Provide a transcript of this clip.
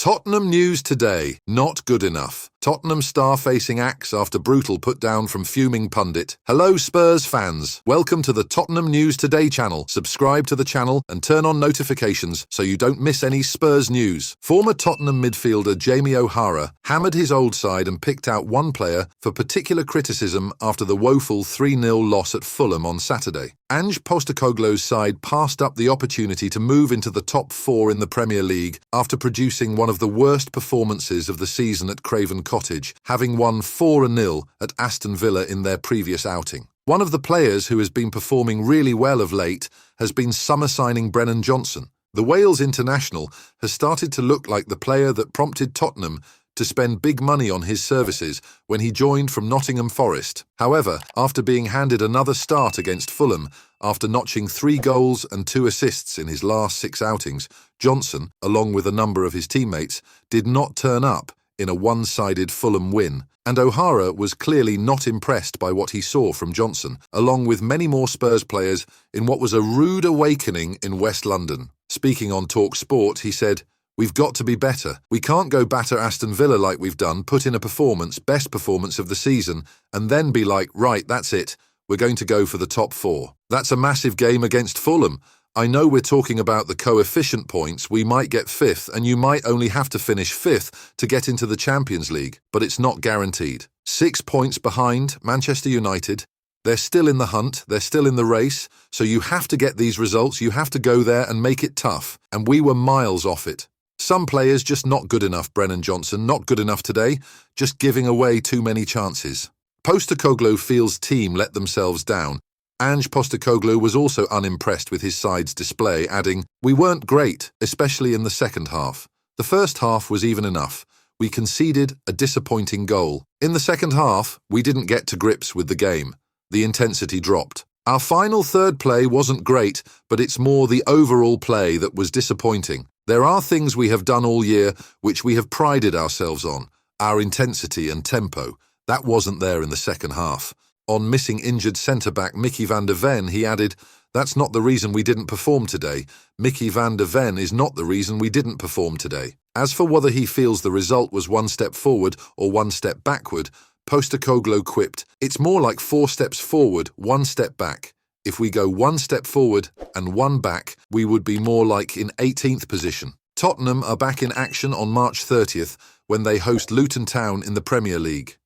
Tottenham News Today, not good enough. Tottenham star facing axe after brutal put down from fuming pundit. Hello Spurs fans, welcome to the Tottenham News Today channel. Subscribe to the channel and turn on notifications so you don't miss any Spurs news. Former Tottenham midfielder Jamie O'Hara hammered his old side and picked out one player for particular criticism after the woeful 3-0 loss at Fulham on Saturday. Ange Postecoglou's side passed up the opportunity to move into the top four in the Premier League after producing one of the worst performances of the season at Craven Cottage, having won 4-0 at Aston Villa in their previous outing. One of the players who has been performing really well of late has been summer signing Brennan Johnson. The Wales international has started to look like the player that prompted Tottenham to spend big money on his services when he joined from Nottingham Forest. However, after being handed another start against Fulham, after notching 3 goals and 2 assists in his last 6 outings, Johnson, along with a number of his teammates, did not turn up in a one-sided Fulham win, and O'Hara was clearly not impressed by what he saw from Johnson, along with many more Spurs players, in what was a rude awakening in West London. Speaking on Talk Sport, he said, "We've got to be better. We can't go batter Aston Villa like we've done, put in a performance, best performance of the season, and then be like, right, that's it. We're going to go for the top 4. That's a massive game against Fulham. I know we're talking about the coefficient points. We might get 5th, and you might only have to finish 5th to get into the Champions League, but it's not guaranteed. 6 points behind Manchester United. They're still in the hunt, they're still in the race, so you have to get these results, you have to go there and make it tough, and we were miles off it. Some players just not good enough, Brennan Johnson, not good enough today, just giving away too many chances." Postecoglou feels team let themselves down. Ange Postecoglou was also unimpressed with his side's display, adding, "We weren't great, especially in the second half. The first half was even enough. We conceded a disappointing goal. In the second half, we didn't get to grips with the game. The intensity dropped. Our final third play wasn't great, but it's more the overall play that was disappointing. There are things we have done all year which we have prided ourselves on, our intensity and tempo. That wasn't there in the second half." On missing injured centre-back Mickey van der Ven, he added, "That's not the reason we didn't perform today. Mickey van der Ven is not the reason we didn't perform today." As for whether he feels the result was 1 step forward or 1 step backward, Postecoglou quipped, "It's more like 4 steps forward, 1 step back. If we go 1 step forward and 1 back, we would be more like in 18th position." Tottenham are back in action on March 30th when they host Luton Town in the Premier League.